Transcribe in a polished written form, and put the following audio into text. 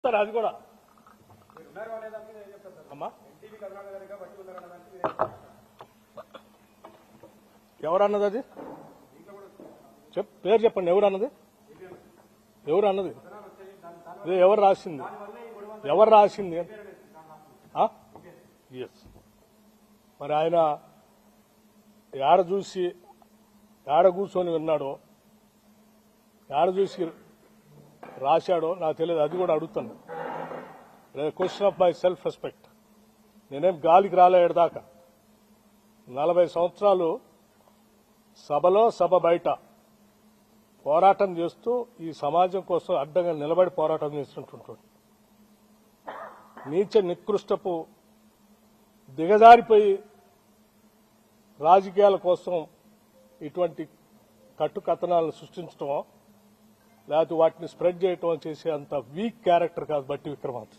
Sir అది కూడా అమ్మా ఎవరన్నది అది పేరు చెప్పండి ఎవరన్నది ఎవరు రాసింది ఎస్ మరి ఆయన ఏడ కూర్చొని విన్నాడో ఏడ చూసి రాశాడో నాకు తెలియదు. అది కూడా అడుగుతాను. Question of my self respect. నేనేం గాలికి రాలేదాకా 40 సంవత్సరాలు సభలో సభ బయట పోరాటం చేస్తూ ఈ సమాజం కోసం అడ్డంగా నిలబడి పోరాటం చేస్తుంటుంటాడు. నీచ నికృష్టపు దిగజారిపోయి రాజకీయాల కోసం ఇటువంటి కట్టుకథనాలను సృష్టించడం లేకపోతే వాటిని స్ప్రెడ్ చేయటం చేసే అంత వీక్ క్యారెక్టర్ కాదు బట్టి విక్రమార్క.